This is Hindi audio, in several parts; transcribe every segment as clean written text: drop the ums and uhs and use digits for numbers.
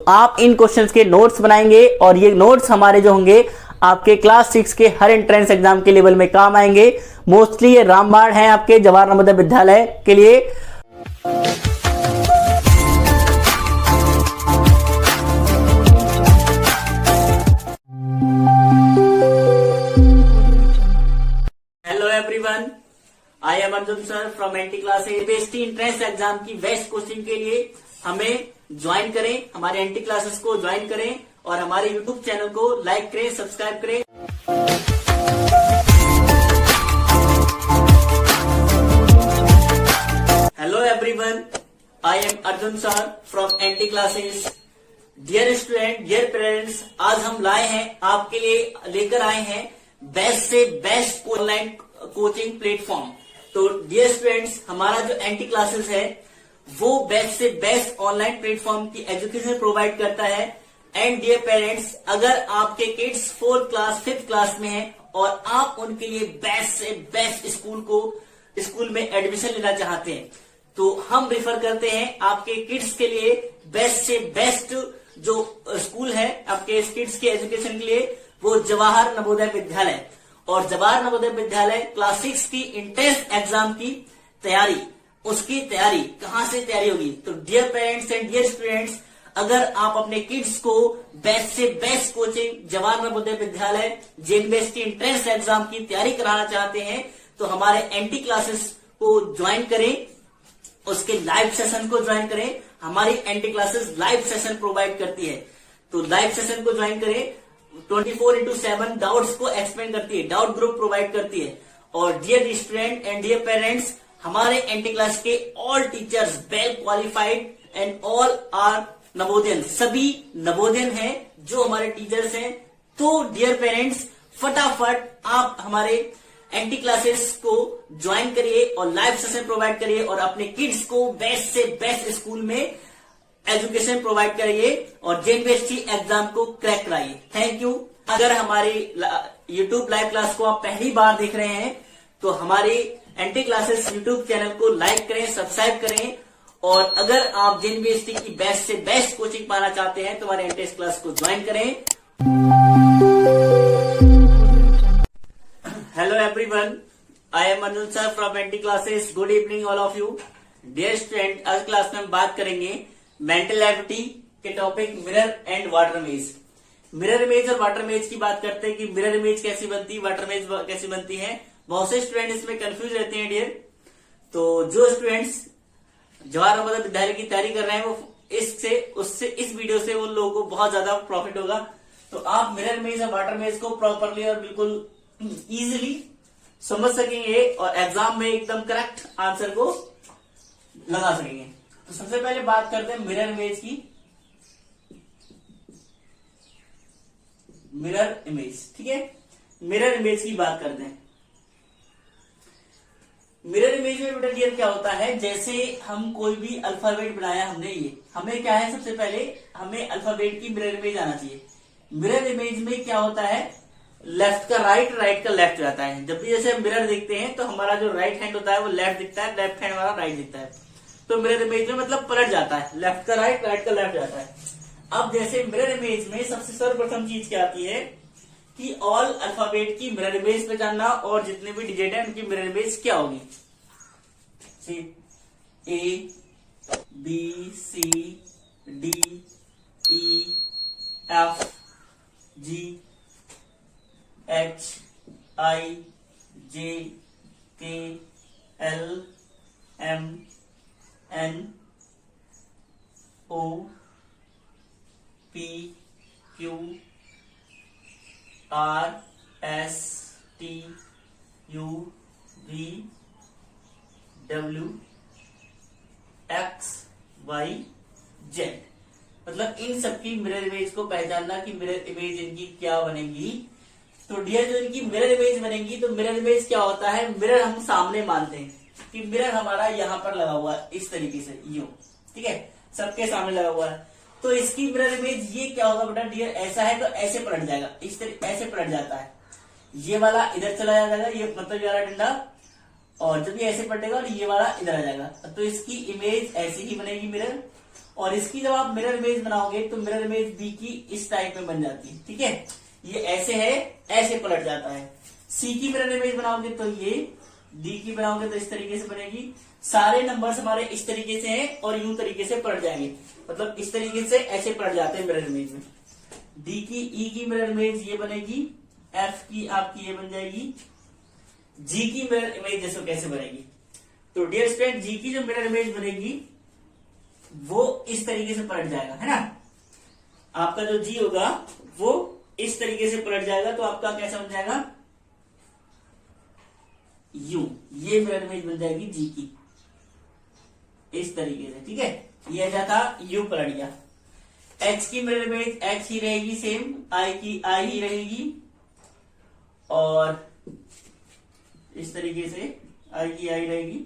आप इन क्वेश्चंस के नोट्स बनाएंगे और ये नोट्स हमारे जो होंगे आपके क्लास 6 के हर एंट्रेंस एग्जाम के लेवल में काम आएंगे। मोस्टली ये रामबाण है आपके जवाहर नवोदय विद्यालय के लिए। Hello everyone, I am Arjun sir from NT classes. UPSC entrance exam की बेस्ट कोचिंग के लिए हमें ज्वाइन करें, हमारे एनटी क्लासेस को ज्वाइन करें और हमारे यूट्यूब चैनल को लाइक करें, सब्सक्राइब करें। Hello everyone, I am Arjun sir from NT classes. Dear student, dear parents, आज हम लाए हैं आपके लिए, लेकर आए हैं बेस्ट से बेस्ट ऑनलाइन कोचिंग प्लेटफॉर्म। तो डियर स्टूडेंट्स, हमारा जो एनटी क्लासेस है वो बेस्ट से बेस्ट ऑनलाइन प्लेटफॉर्म की एजुकेशन प्रोवाइड करता है। एंड डियर पेरेंट्स, अगर आपके kids 4th class 5th class में हैं और आप उनके लिए बेस्ट से बेस्ट स्कूल में एडमिशन लेना चाहते हैं तो हम रिफर करते हैं आपके किड्स के लिए बेस्ट से बेस्ट जो स्कूल है आपके किड्स के एजुकेशन के लिए, वो जवाहर नवोदय विद्यालय। और जवाहर नवोदय विद्यालय क्लास 6 की एंट्रेंस एग्जाम की तैयारी, उसकी तैयारी कहां से तैयारी होगी। तो dear parents and dear students, अगर आप अपने किड्स को बेस्ट से best coaching Jawahar Navodaya Vidyalaya जेएनवीएसटी entrance exam की तैयारी कराना चाहते हैं तो हमारे एनटी क्लासेस को ज्वाइन करें, उसके लाइव सेशन को ज्वाइन करें। हमारी NT classes live session provide करती है, तो लाइव सेशन को ज्वाइन करें। 24/7 डाउट्स को एक्सप्लेन करती है, डाउट ग्रुप प्रोवाइड करती है। और dear student and dear parents, हमारे एनटी क्लास के all teachers well qualified and all are Navodayan, सभी नवोदयन हैं जो हमारे टीचर्स हैं। तो डियर पेरेंट्स, फटाफट आप हमारे एनटी क्लासेस को ज्वाइन करिए और लाइव सेशन प्रोवाइड करिए और अपने किड्स को बेस्ट से बेस्ट स्कूल में एजुकेशन प्रोवाइड करिए और जेएनवीएसटी एग्जाम को क्रैक कराइए। Thank you. अगर हमारी यूट्यूब लाइव क्लास को आप पहली बार देख रहे हैं तो हमारी एनटी क्लासेस यूट्यूब चैनल को लाइक करें, सब्सक्राइब करें। और अगर आप जेएनवीएसटी की बेस्ट से बेस्ट कोचिंग पाना चाहते हैं तो हमारे एंट्रेंस क्लास को ज्वाइन करें। Hello everyone, I am Arjun sir from NT classes. Good evening all of you. Dear student, आज क्लास में हम बात करेंगे मेंटल एबिलिटी के topic mirror and water image. Mirror image और वाटर इमेज की बात करते हैं कि मिरर इमेज कैसी बनती है, वाटर इमेज कैसी बनती है। बहुत से स्टूडेंट इसमें कंफ्यूज रहते हैं डियर। तो जो स्टूडेंट्स जवाहर नवोदय विद्यालय की तैयारी कर रहे हैं वो इस वीडियो से उन लोगों को बहुत ज्यादा प्रॉफिट होगा। तो आप मिरर इमेज और वाटर इमेज को प्रॉपरली और बिल्कुल इजीली समझ सकेंगे और एग्जाम में एकदम करेक्ट आंसर को लगा सकेंगे। तो सबसे पहले बात करते हैं मिरर इमेज की। मिरर इमेज, ठीक है, मिरर इमेज की बात करते हैं। मिरर इमेज में बेटा डियर क्या होता है, जैसे हम कोई भी अल्फाबेट बनाया हमने, ये हमें क्या है, सबसे पहले हमें अल्फाबेट की मिरर इमेज आना चाहिए। मिरर इमेज में क्या होता है, लेफ्ट का राइट, राइट का लेफ्ट रहता है। जब भी जैसे हम मिरर देखते हैं तो हमारा जो राइट हैंड होता है वो लेफ्ट दिखता है, लेफ्ट हैंड हमारा राइट दिखता है। तो मिरर इमेज में मतलब पलट जाता है, लेफ्ट का राइट, राइट का लेफ्ट जाता है। अब जैसे मिरर इमेज में सबसे सर्वप्रथम चीज क्या आती है कि ऑल अल्फाबेट की मिरर इमेज पहचानना और जितने भी डिजिट है उनकी मिरर इमेज क्या होगी। A B C D E F G H I J K L M N O P Q R S T U V W X Y Z। मतलब इन सबकी मिरर इमेज को पहचानना कि मिरर इमेज इनकी क्या बनेगी। तो डियर, जो इनकी मिरर इमेज बनेगी, तो मिरर इमेज क्या होता है, मिरर हम सामने मानते हैं कि मिरर हमारा यहाँ पर लगा हुआ है इस तरीके से, यूं, ठीक है, सबके सामने लगा हुआ है। तो इसकी मिरर इमेज ये क्या होगा बेटा डियर, ऐसा है तो ऐसे पलट जाएगा, इस तरह ऐसे पलट जाता है। ये वाला इधर चला जाएगा, ये मतलब ये वाला डंडा, और जब ये ऐसे पलटेगा और ये वाला इधर आ जाएगा तो इसकी इमेज ऐसी ही बनेगी मिरर। और इसकी जब आप मिरर इमेज बनाओगे तो मिरर इमेज बी की इस टाइप में बन जाती है। ठीक है, ये ऐसे है, ऐसे पलट जाता है। सी की मिरर इमेज बनाओगे तो ये, डी की बनाओगे तो इस तरीके से बनेगी। सारे नंबर्स हमारे इस तरीके से हैं और यूं तरीके से पलट जाएंगे, मतलब इस तरीके से ऐसे पलट जाते हैं मिरर इमेज में। डी की, ई की मिरर इमेज ये बनेगी, एफ की आपकी ये बन जाएगी, जी की मिरर इमेज जैसे कैसे बनेगी। तो डियर स्टूडेंट, जी की जो मिरर इमेज बनेगी वो इस तरीके से पलट जाएगा, है ना। आपका जो जी होगा वो इस तरीके से पलट जाएगा, तो आपका कैसा बन जाएगा, यू। ये मिरर इमेज बन जाएगी जी की इस तरीके से। ठीक है, ये ऐसा था, यू पलट गया। एच की मिरर इमेज एच ही रहेगी सेम, आई की आई ही रहेगी, और इस तरीके से आई की आई रहेगी।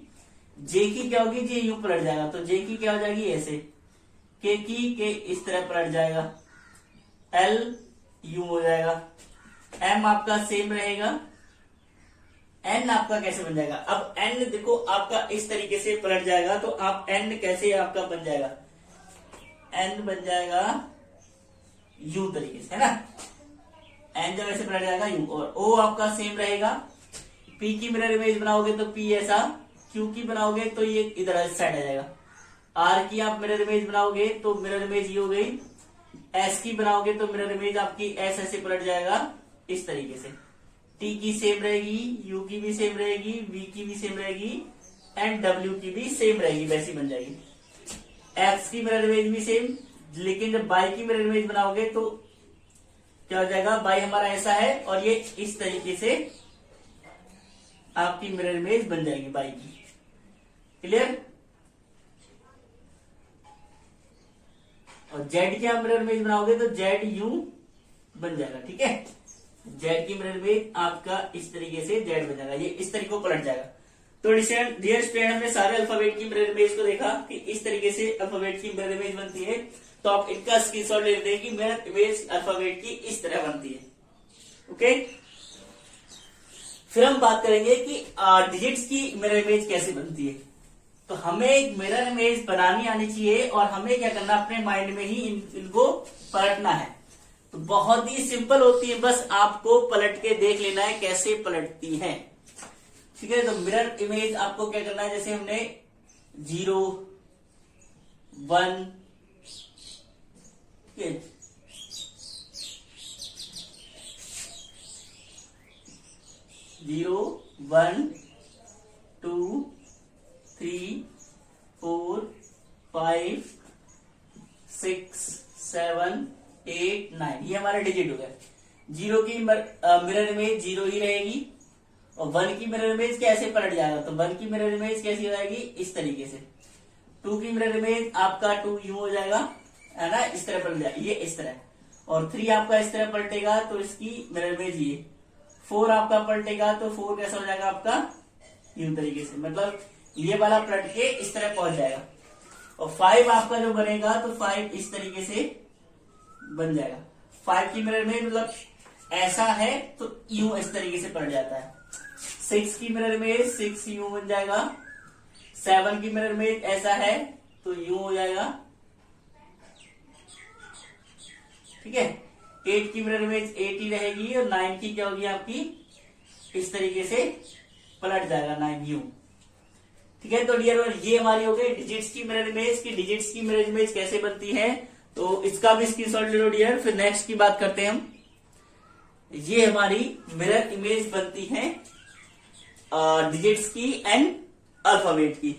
जे की क्या होगी, जे यू पलट जाएगा, तो जे की क्या हो जाएगी ऐसे, के की के इस तरह पलट जाएगा, एल यू हो जाएगा। एम आपका सेम रहेगा, एन आपका कैसे बन जाएगा, अब एन देखो आपका इस तरीके से पलट जाएगा, तो आप एन कैसे आपका बन जाएगा, एन बन जाएगा यू तरीके से, है ना। एन जब ऐसे पलट जाएगा यू, और ओ आपका सेम रहेगा। पी की मिरर इमेज बनाओगे तो पी ऐसा, क्यू की बनाओगे तो ये इधर इस साइड आ जाएगा। आर की आप मिरर इमेज बनाओगे तो मिरर इमेज ये हो गई। एस की बनाओगे तो मिरर इमेज आपकी एस ऐसे पलट जाएगा इस तरीके से। टी की सेम रहेगी, यू की भी सेम रहेगी, वी की भी सेम रहेगी, एंड डब्ल्यू की भी सेम रहेगी, वैसी बन जाएगी। एक्स की मिरर इमेज भी सेम, लेकिन जब बाई की मिरर इमेज बनाओगे तो क्या हो जाएगा, बाई हमारा ऐसा है और ये इस तरीके से आपकी मिरर इमेज बन जाएगी बाई की। क्लियर। और जेड की आप मिरर इमेज बनाओगे तो जेड यू बन जाएगा। ठीक है, जेड की मिरर इमेज आपका इस तरीके से जेड बन जाएगा, ये इस तरीके को पलट जाएगा। तो डियर स्टूडेंट, हमने सारे अल्फाबेट की मिरर इमेज को देखा कि इस तरीके से अल्फाबेट की मिरर इमेज बनती है। तो आप इनका स्क्रीनशॉट ले लेते हैं कि मिरर इमेज अल्फाबेट की इस तरह बनती है। ओके, फिर हम बात करेंगे कि डिजिट्स की मिरर इमेज कैसे बनती है। तो हमें एक मिरर इमेज बनानी आनी चाहिए और हमें क्या करना, अपने माइंड में ही इनको पलटना है। तो बहुत ही सिंपल होती है, बस आपको पलट के देख लेना है कैसे पलटती है। ठीक है, तो मिरर इमेज आपको क्या करना है, जैसे हमने 0 1 0 1 2 3 4 5 6 7 8 9, ये हमारा डिजिट हो गया। 0 की मिरर इमेज 0 ही रहेगी, और 1 की मिरर इमेज कैसे पलट जाएगा, तो 1 की मिरर इमेज कैसी हो जाएगी, इस तरीके से। 2 की मिरर इमेज आपका 2 यूं हो जाएगा, है ना, इस तरह पलट जाएगा, ये इस तरह। और 3 आपका इस तरह पलटेगा तो इसकी मिरर इमेज ये। 4 आपका पलटेगा तो 4 कैसा हो जाएगा आपका, यूं तरीके से, मतलब ये वाला पलट के इस तरह पहुंच जाएगा। और 5 आपका जो बनेगा तो 5 इस तरीके से बन जाएगा। 5 की मिरर इमेज मतलब ऐसा है तो यूं इस तरीके से पलट जाता है। 6 की मिरर इमेज 6 यूं बन जाएगा। 7 की मिरर इमेज ऐसा है तो यूं हो जाएगा। ठीक है, 8 की मिरर इमेज 8 ही रहेगी, और 9 की क्या होगी आपकी, इस तरीके से पलट जाएगा 9 यूं। ठीक है, तो डियर, ये हमारी हो गई डिजिट्स की मिरर इमेज की डिजिट्स की मिरर इमेज कैसे बनती है, तो इसका भी स्क्रीनशॉट ले लो डियर। फिर नेक्स्ट की बात करते हैं हम। ये हमारी मिरर इमेज बनती है डिजिट्स की एंड अल्फाबेट की।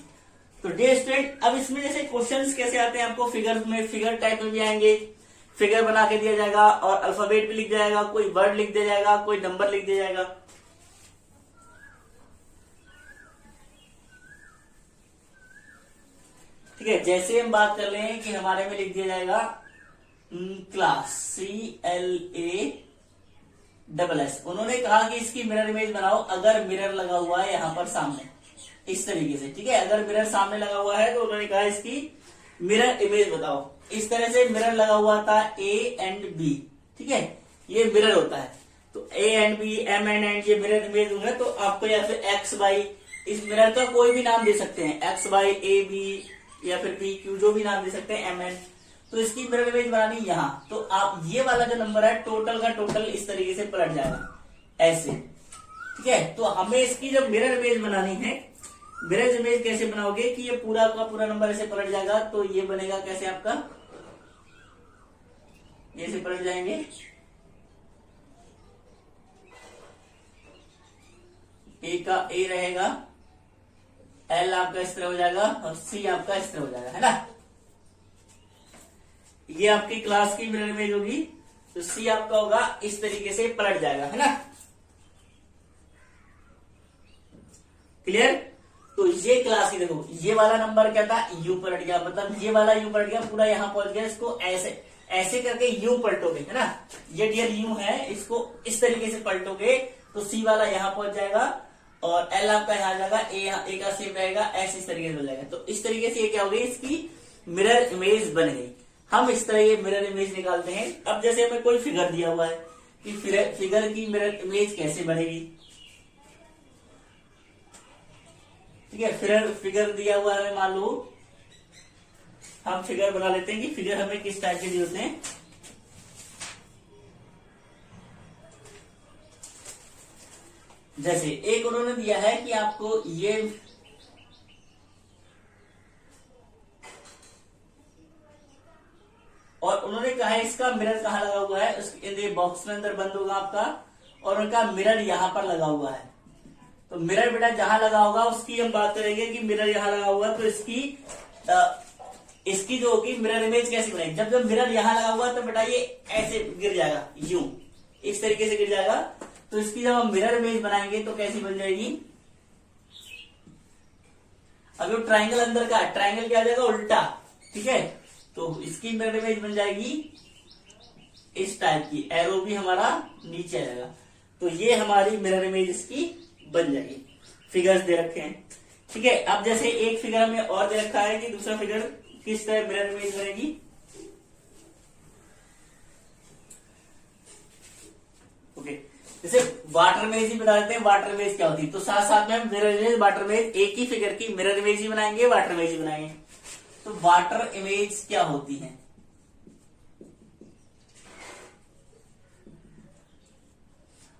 तो डियर स्टूडेंट, अब इसमें जैसे क्वेश्चंस कैसे आते हैं आपको, फिगर में, फिगर टाइप में भी आएंगे, फिगर बना के दिया जाएगा और अल्फाबेट भी लिख दिया जाएगा, कोई वर्ड लिख दिया जाएगा, कोई नंबर लिख दिया जाएगा। ठीक है, जैसे हम बात कर रहे हैं कि हमारे में लिख दिया जाएगा क्लास, CLASS। उन्होंने कहा कि इसकी मिरर इमेज बनाओ अगर मिरर लगा हुआ है यहां पर सामने, इस तरीके से। ठीक है, अगर मिरर सामने लगा हुआ है तो उन्होंने कहा इसकी मिरर इमेज बताओ। इस तरह से मिरर लगा हुआ था A एंड B। ठीक है, ये मिरर होता है, तो A and B, M and N ये मिरर इमेज होंगे। तो आपको या फिर X by, इस मिरर का कोई भी नाम दे सकते हैं, X by AB, या फिर पी क्यू, जो भी नाम दे सकते हैं, एम एन। तो इसकी मिरर इमेज बनानी यहाँ, तो आप ये वाला जो नंबर है टोटल का टोटल इस तरीके से पलट जाएगा ऐसे, ठीक है। तो हमें इसकी जब मिरर इमेज बनानी है, मिरर इमेज कैसे बनाओगे कि ये पूरा का पूरा नंबर ऐसे पलट जाएगा, तो ये बनेगा कैसे आपका, ये ऐसे पलट जाएंगे, ए का ए रहेगा, एल आपका इस तरह हो जाएगा और सी आपका इस तरह हो जाएगा, है ना। ये आपकी क्लास की मिरर इमेज होगी, तो सी आपका होगा इस तरीके से पलट जाएगा, है ना। क्लियर। तो ये क्लास की देखो, ये वाला नंबर क्या था, यू पलट गया, मतलब ये वाला यू पलट गया, पूरा यहां पहुंच गया। इसको ऐसे ऐसे करके यू पलटोगे, है ना, ये डियर यू है, इसको इस तरीके से पलटोगे तो सी वाला यहां पहुंच जाएगा और एल आपका यहां आ जाएगा, ए का सेम रहेगा, एस इस तरीके से हो जाएगा। तो इस तरीके से ये क्या हो गई, इसकी मिरर इमेज बन गई। हम इस तरह ये मिरर इमेज निकालते हैं। अब जैसे हमें कोई फिगर दिया हुआ है कि फिगर की मिरर इमेज कैसे बनेगी, ठीक है। फिगर दिया हुआ है, मान लो हम फिगर बना लेते हैं कि फिगर हमें किस टाइप के दिए होते हैं। जैसे एक उन्होंने दिया है कि आपको ये और उन्होंने कहा है इसका मिरर कहाँ लगा हुआ है, उसके बॉक्स में अंदर बंद होगा आपका, और उनका मिरर यहां पर लगा हुआ है। तो मिरर बेटा जहां लगा होगा उसकी हम बात करेंगे कि मिरर यहां लगा हुआ, तो इसकी जो होगी मिरर इमेज कैसे बनेगी। जब मिरर यहां लगा हुआ तो बेटा ये ऐसे गिर जाएगा, यूं इस तरीके से गिर जाएगा। तो इसकी जब हम मिरर इमेज बनाएंगे तो कैसी बन जाएगी, अब जो ट्राइंगल अंदर का, ट्राइंगल क्या आ जाएगा, उल्टा, ठीक है। तो इसकी मिरर इमेज बन जाएगी इस टाइप की, एरो भी हमारा नीचे आ जाएगा। तो ये हमारी मिरर इमेज इसकी बन जाएगी। फिगर्स दे रखे हैं, ठीक है। अब जैसे एक फिगर हमें और दे रखा है कि दूसरा फिगर किस तरह मिरर इमेज बनेगी। ओके, जैसे वाटर इमेज ही बता देते हैं, वाटर इमेज क्या होती है। तो साथ साथ में हम मिरर इमेज, वाटर इमेज, एक ही फिगर की मिरर इमेज ही बनाएंगे, वाटर इमेज ही बनाएंगे। तो वाटर इमेज क्या होती है,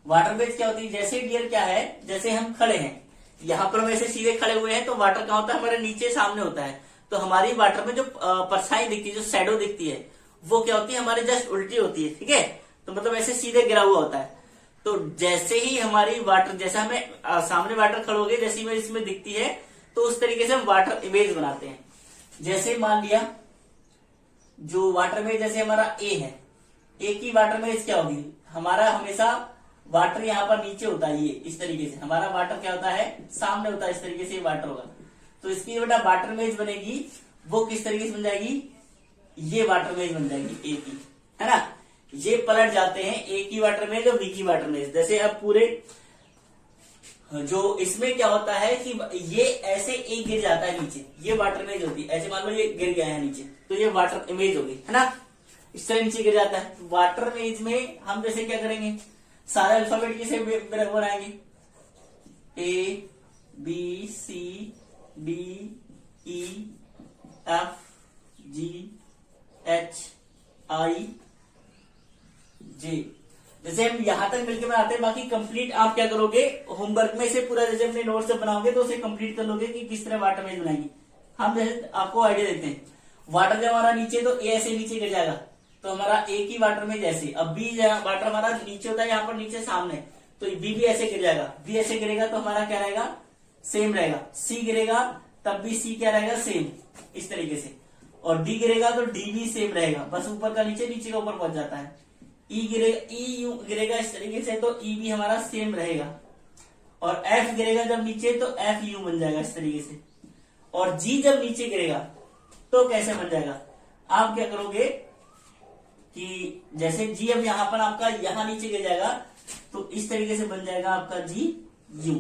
वाटर इमेज क्या होती है, जैसे डियर क्या है, जैसे हम खड़े हैं यहां पर, वैसे सीधे खड़े हुए हैं, तो वाटर क्या होता है, हमारे नीचे सामने होता है। तो हमारी वाटर में जो परछाई दिखती है, जो शैडो दिखती है, वो क्या होती है, हमारे जस्ट उल्टी होती है, ठीक है। तो मतलब ऐसे सीधे गिरा हुआ होता है। तो जैसे ही हमारी वाटर, जैसे हमें सामने वाटर खड़ोगे, जैसी इमेज इसमें दिखती है, तो उस तरीके से हम वाटर इमेज बनाते हैं। जैसे मान लिया जो वाटर इमेज, जैसे हमारा ए है, ए की वाटर इमेज क्या होगी, हमारा हमेशा वाटर यहाँ पर नीचे होता है, ये इस तरीके से हमारा वाटर क्या होता है, सामने होता है, इस तरीके से वाटर होगा। तो इसकी बेटा वाटर इमेज बनेगी, वो किस तरीके से बन जाएगी, ये वाटर इमेज बन जाएगी ए की, है ना। ये पलट जाते हैं, ए की वाटर इमेज और बी की वाटर इमेज। जैसे अब पूरे जो इसमें क्या होता है कि ये ऐसे एक गिर जाता है नीचे, ये वाटर इमेज होती है। ऐसे मान लो ये गिर गया है नीचे, तो ये वाटर इमेज होगी, है ना, इस तरह नीचे गिर जाता है। वाटर इमेज में हम जैसे क्या करेंगे, सारे अल्फाबेट कैसे बनाएंगे, A B C D E F G H I J, जैसे हम यहां तक मिलकर बनाते हैं। बाकी कंप्लीट आप क्या करोगे, होमवर्क में से पूरा जैसे अपने नोट्स से बनाओगे तो उसे कंप्लीट कर लोगे कि किस तरह वाटर इमेज बनाएंगे। हम जैसे आपको आइडिया देते हैं, वाटर जब हमारा नीचे, तो ए ऐसे नीचे गिर जाएगा, तो हमारा ए की वाटर में जैसे, अब बी वाटर हमारा नीचे होता है, यहाँ पर नीचे सामने, तो बी भी ऐसे गिर जाएगा, बी ऐसे गिरेगा तो हमारा क्या रहेगा, सेम रहेगा। सी गिरेगा तब भी सी क्या रहेगा, सेम, इस तरीके से। और डी गिरेगा तो डी भी सेम रहेगा, बस ऊपर का नीचे, नीचे का ऊपर पहुंच जाता है। ई गिरेगा, ई यू गिरेगा इस तरीके से, तो ई भी हमारा सेम रहेगा। और एफ गिरेगा जब नीचे, तो एफ यू बन जाएगा इस तरीके से। और जी जब नीचे गिरेगा तो कैसे बन जाएगा, आप क्या करोगे कि जैसे जी अब यहां पर आपका यहां नीचे गिर जाएगा, तो इस तरीके से बन जाएगा आपका जी यू,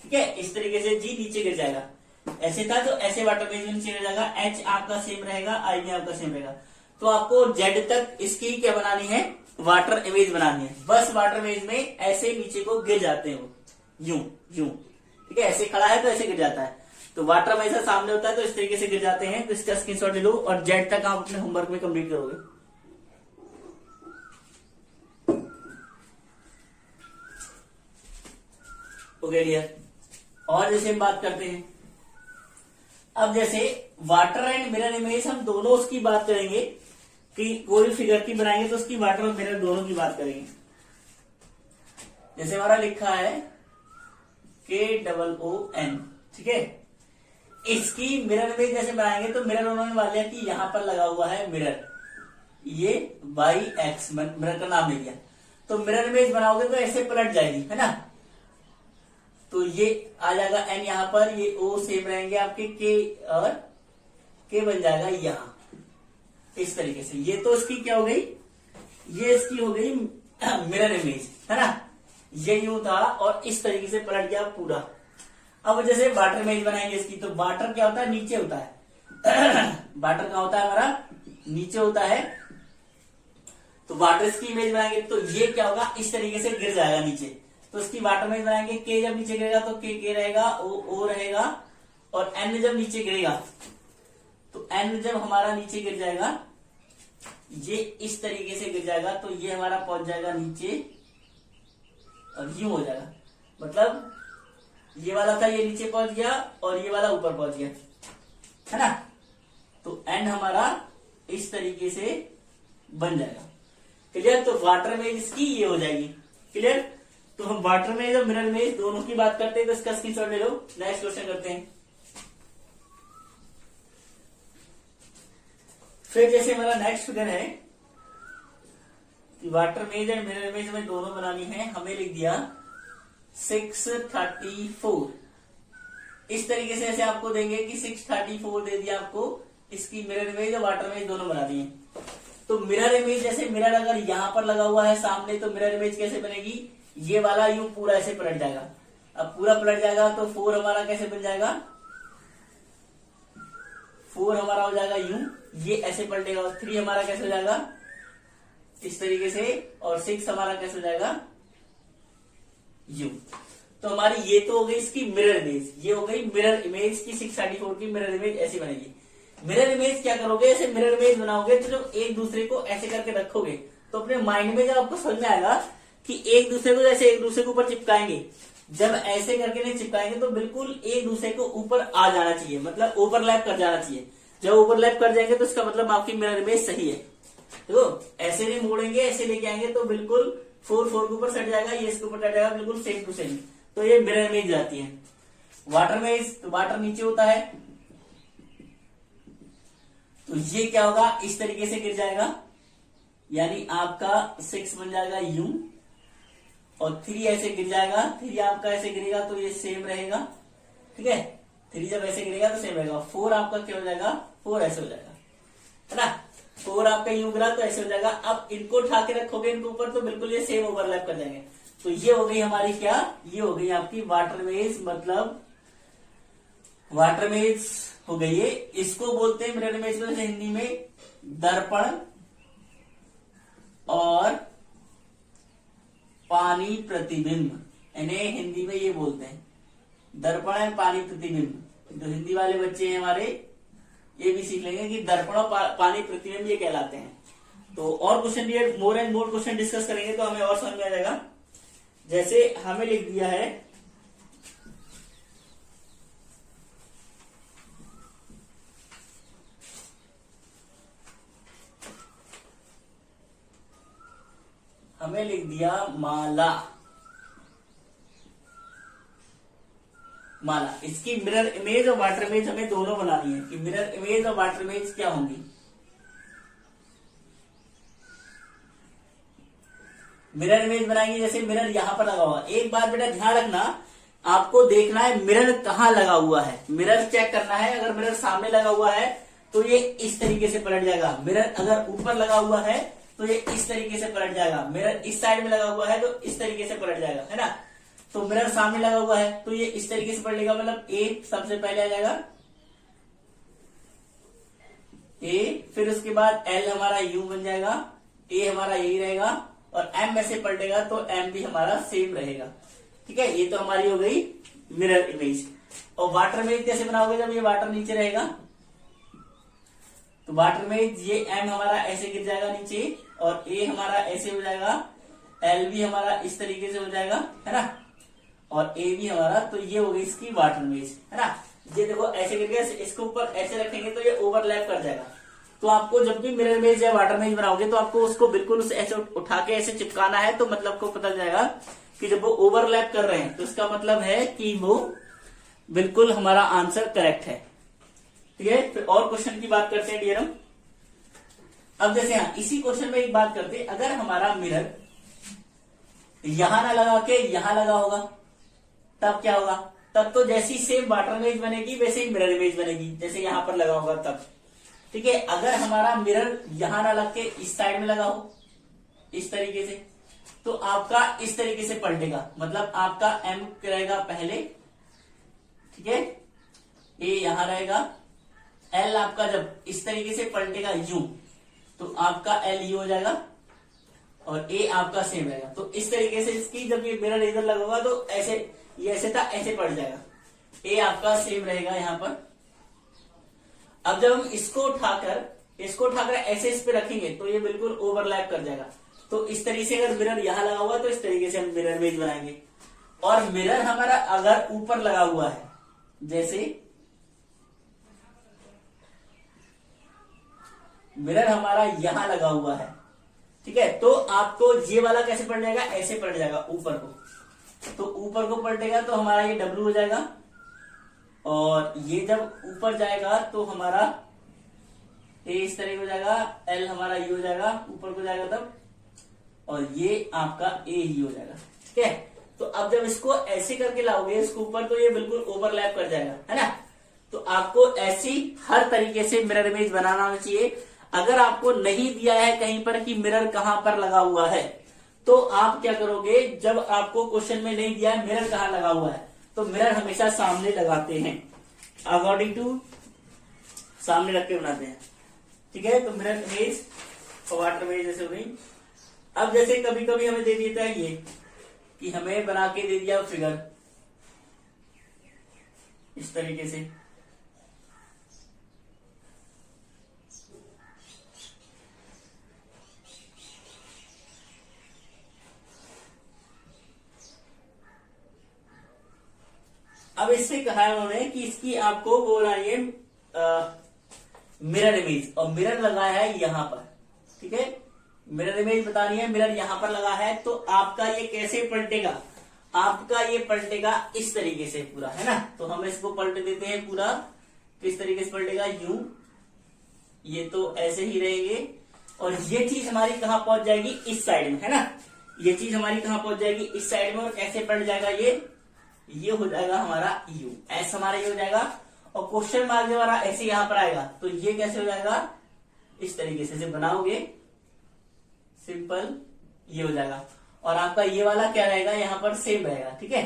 ठीक है। इस तरीके से जी नीचे गिर जाएगा, ऐसे था तो ऐसे वाटर इमेज नीचे गिर जाएगा। एच आपका सेम रहेगा, आई भी आपका सेम रहेगा। तो आपको जेड तक इसकी क्या बनानी है, वाटर इमेज बनानी है। बस वाटर इमेज में ऐसे नीचे को गिर जाते हैं वो, यूं यूं, ठीक है। ऐसे खड़ा है तो ऐसे गिर जाता है। तो वाटर हमेशा सामने होता है तो इस तरीके से गिर जाते हैं। तो इसका स्क्रीनशॉट ले लो और जेड तक आप अपने होमवर्क में कंप्लीट करोगे। ओके डियर, और जैसे हम बात करते हैं अब जैसे वाटर एंड मिरर इमेज, हम दोनों उसकी बात करेंगे कि कोई फिगर की बनाएंगे तो उसकी वाटर और मिरर दोनों की बात करेंगे। जैसे हमारा लिखा है KOON, ठीक है। इसकी मिरर इमेज जैसे बनाएंगे तो मिरर उन्होंने वाले हैं कि यहां पर लगा हुआ है मिरर, ये YX मिरर का नाम ले दिया। तो मिरर इमेज बनाओगे तो ऐसे पलट जाएगी, है ना। तो ये आ जाएगा N यहां पर, ये O सेम रहेंगे आपके, K और K बन जाएगा यहां इस तरीके से। ये तो इसकी क्या हो गई, ये इसकी हो गई मिरर इमेज, है ना। ये यूं था और इस तरीके से पलट गया पूरा। अब जैसे वाटर इमेज बनाएंगे इसकी, तो वाटर क्या होता है, नीचे होता है। वाटर क्या होता है हमारा, नीचे होता है। तो वाटर की इमेज बनाएंगे तो ये क्या होगा, इस तरीके से गिर जाएगा नीचे। तो इसकी वाटर इमेज बनाएंगे, के जब नीचे गिरेगा तो के रहेगा, ओ रहेगा, और एन जब नीचे गिरेगा तो एन जब हमारा नीचे गिर जाएगा, ये इस तरीके से गिर जाएगा तो ये हमारा पहुंच जाएगा नीचे और यूं हो जाएगा। मतलब ये वाला था, ये नीचे पहुंच गया और ये वाला ऊपर पहुंच गया, है ना। तो एन हमारा इस तरीके से बन जाएगा। क्लियर। तो वाटर इमेज इसकी ये हो जाएगी। क्लियर। तो हम वाटर इमेज और मिरर इमेज दोनों की बात करते हैं, तो इसका स्क्रीनशॉट ले लो। नेक्स्ट क्वेश्चन करते हैं। फिर जैसे हमारा नेक्स्ट फिगर है कि water image and mirror image हमें दोनों बनानी है। हमें लिख दिया 634। इस तरीके से ऐसे आपको देंगे कि 634 दे दिया आपको, इसकी मिरर इमेज और वाटर इमेज दोनों बना दिए। तो मिरर इमेज, जैसे मिरर अगर यहां पर लगा हुआ है सामने, तो मिरर इमेज कैसे बनेगी, ये वाला यूं पूरा ऐसे पलट जाएगा। अब पूरा पलट जाएगा तो 4 हमारा कैसे बन जाएगा, 4 हमारा हो जाएगा यूं, ये ऐसे पलटेगा। और 3 हमारा कैसे हो जाएगा, इस तरीके से, और 6 हमारा कैसे हो जाएगा, यूं। तो हमारी ये तो हो गई इसकी मिरर इमेज, ये हो गई मिरर इमेज की 634 की मिरर इमेज ऐसी बनेगी। मिरर इमेज क्या करोगे, ऐसे मिरर इमेज बनाओगे तो जब एक दूसरे को ऐसे करके रखोगे तो अपने माइंड में जब आपको समझ में आएगा कि एक दूसरे को जैसे एक दूसरे के ऊपर चिपकाएंगे, जब ऐसे करके नहीं चिपकाएंगे तो बिल्कुल एक दूसरे को ऊपर आ जाना चाहिए, मतलब ओवरलैप कर जाना चाहिए। जब ओवरलैप कर जाएंगे तो इसका मतलब आपकी मिरर इमेज सही है। देखो ऐसे नहीं मोड़ेंगे, ऐसे लेके आएंगे तो बिल्कुल 4 के ऊपर सट जाएगा, ये इसके ऊपर सट जाएगा, बिल्कुल सेम टू सेम। तो ये मिरर इमेज जाती है। वाटर इमेज, तो वाटर नीचे होता है, तो ये क्या होगा, इस तरीके से गिर जाएगा, यानी आपका 6 बन जाएगा यूं, और 3 ऐसे गिर जाएगा। 3 आपका ऐसे गिरेगा तो ये सेम रहेगा, ठीक है। 3 जब ऐसे गिरेगा तो सेम रहेगा। 4 आपका क्या हो जाएगा, 4 ऐसे हो जाएगा, है ना। 4 आपका यूं गिरा तो ऐसे हो जाएगा। अब इनको उठा के रखोगे इनके ऊपर तो बिल्कुल ये सेम ओवरलैप कर जाएंगे। तो ये हो गई हमारी क्या, ये हो गई आपकी वाटर इमेज, मतलब वाटर इमेज हो गई है। इसको बोलते हैं मिरर इमेज को हिंदी में दर्पण और पानी प्रतिबिंब, इन्हें हिंदी में ये बोलते हैं दर्पण है पानी प्रतिबिंब। जो हिंदी वाले बच्चे हैं हमारे, ये भी सीख लेंगे कि दर्पण और पानी प्रतिबिंब ये कहलाते हैं। तो और क्वेश्चन ये more and more question discuss करेंगे तो हमें और समझ में आ जाएगा। जैसे हमें लिख दिया है हमें लिख दिया माला, माला। इसकी मिरर इमेज और वाटर इमेज हमें दोनों बनानी है कि मिरर इमेज और वाटर इमेज क्या होंगी। मिरर इमेज बनाएंगे, जैसे मिरर यहां पर लगा हुआ। एक बात बेटा ध्यान रखना, आपको देखना है मिरर कहां लगा हुआ है, मिरर चेक करना है। अगर मिरर सामने लगा हुआ है तो ये इस तरीके से पलट जाएगा। मिरर अगर ऊपर लगा हुआ है तो ये इस तरीके से पलट जाएगा। मिरर इस साइड में लगा हुआ है तो इस तरीके से पलट जाएगा, है ना। तो मिरर सामने लगा हुआ है तो ये इस तरीके से पलटेगा, मतलब ए सबसे पहले आ जाएगा, ए, फिर उसके बाद एल हमारा यू बन जाएगा, ए हमारा यही रहेगा, और एम ऐसे पलटेगा तो एम भी हमारा सेम रहेगा, ठीक है। ये तो हमारी हो गई मिरर इमेज। और वाटर इमेज कैसे बनाओगे जब ये वाटर नीचे रहेगा, तो वाटर इमेज ये एम हमारा ऐसे गिर जाएगा नीचे और ए हमारा ऐसे हो जाएगा, एल भी हमारा इस तरीके से हो जाएगा, है ना, और ए भी हमारा, तो ये हो गई इसकी वाटर इमेज, है ना। ये देखो ऐसे गिर गया, इसको ऊपर ऐसे रखेंगे तो ये ओवरलैप कर जाएगा। तो आपको जब भी मिरर इमेज या वाटर इमेज बनाओगे तो आपको उसको बिल्कुल उस ऐसे उठा के ऐसे चिपकाना है, तो मतलब को पता जाएगा कि जब वो ओवरलैप कर रहे हैं तो इसका मतलब है कि वो बिल्कुल हमारा आंसर करेक्ट है। ठीक है, फिर और क्वेश्चन की बात करते हैं डियर हम। अब जैसे हाँ, इसी क्वेश्चन में एक बात करते हैं, अगर हमारा मिरर यहां ना लगा के यहां लगा होगा तब क्या होगा, तब तो जैसी सेम वाटर इमेज बनेगी वैसे ही मिरर इमेज बनेगी, जैसे यहां पर लगा होगा तब। ठीक है, अगर हमारा मिरर यहां ना लग के इस साइड में लगा हो इस तरीके से, तो आपका इस तरीके से पलटेगा, मतलब आपका एम रहेगा पहले, ठीक है, ए यहां रहेगा, एल आपका जब इस तरीके से पलटेगा यू, तो आपका एल यू हो जाएगा और ए आपका सेम रहेगा। तो इस तरीके से इसकी जब ये मिरर इधर लगा होगा तो ऐसे, ये ऐसे था ऐसे पड़ जाएगा, ए आपका सेम रहेगा यहां पर। अब जब हम इसको उठाकर ऐसे इस पे रखेंगे तो ये बिल्कुल ओवरलैप कर जाएगा। तो इस तरीके से अगर मिरर यहां लगा हुआ तो इस तरीके से हम मिरर इमेज बनाएंगे। और मिरर हमारा अगर ऊपर लगा हुआ है, जैसे मिरर हमारा यहां लगा हुआ है, ठीक है, तो आपको ये वाला कैसे पलट जाएगा, ऐसे पलट जाएगा ऊपर को। तो ऊपर को पलटेगा तो हमारा ये डब्ल्यू हो जाएगा, और ये जब ऊपर जाएगा तो हमारा ए इस तरह हो जाएगा, एल हमारा ये हो जाएगा, ऊपर को जाएगा तब, और ये आपका ए ही हो जाएगा। ठीक है, तो अब जब इसको ऐसे करके लाओगे इसको ऊपर, तो ये बिल्कुल ओवरलैप कर जाएगा, है ना। तो आपको ऐसी हर तरीके से मिरर इमेज बनाना होना चाहिए। अगर आपको नहीं दिया है कहीं पर कि मिरर कहां पर लगा हुआ है, तो आप क्या करोगे, जब आपको क्वेश्चन में नहीं दिया है मिरर कहां लगा हुआ है, तो मिरर हमेशा सामने लगाते हैं, अकॉर्डिंग टू सामने रख के बनाते हैं। ठीक है, तो मिरर इमेज और वाटर इमेज जैसे हो गई। अब जैसे कभी कभी हमें दे देता है ये कि हमें बना के दे दिया फिगर इस तरीके से, अब इससे कहा है उन्होंने कि इसकी आपको वो बनाइए मिरर इमेज, और मिरर लगा है यहां पर। ठीक है, मिरर इमेज बतानी है, मिरर यहां पर लगा है, तो आपका ये कैसे पलटेगा, आपका ये पलटेगा इस तरीके से पूरा, है ना। तो हम इसको पलट देते हैं पूरा, किस तरीके से पलटेगा, यूं, ये तो ऐसे ही रहेंगे, और ये चीज हमारी कहां पहुंच जाएगी, इस साइड में, है ना। ये चीज हमारी कहां पहुंच जाएगी, इस साइड में, और कैसे पलट जाएगा ये हो जाएगा हमारा यू, एस हमारा ये हो जाएगा, और क्वेश्चन मार्क हमारा ऐसे यहां पर आएगा, तो ये कैसे हो जाएगा, इस तरीके से बनाओगे सिंपल, ये हो जाएगा, और आपका ये वाला क्या रहेगा, यहां पर सेम रहेगा। ठीक है,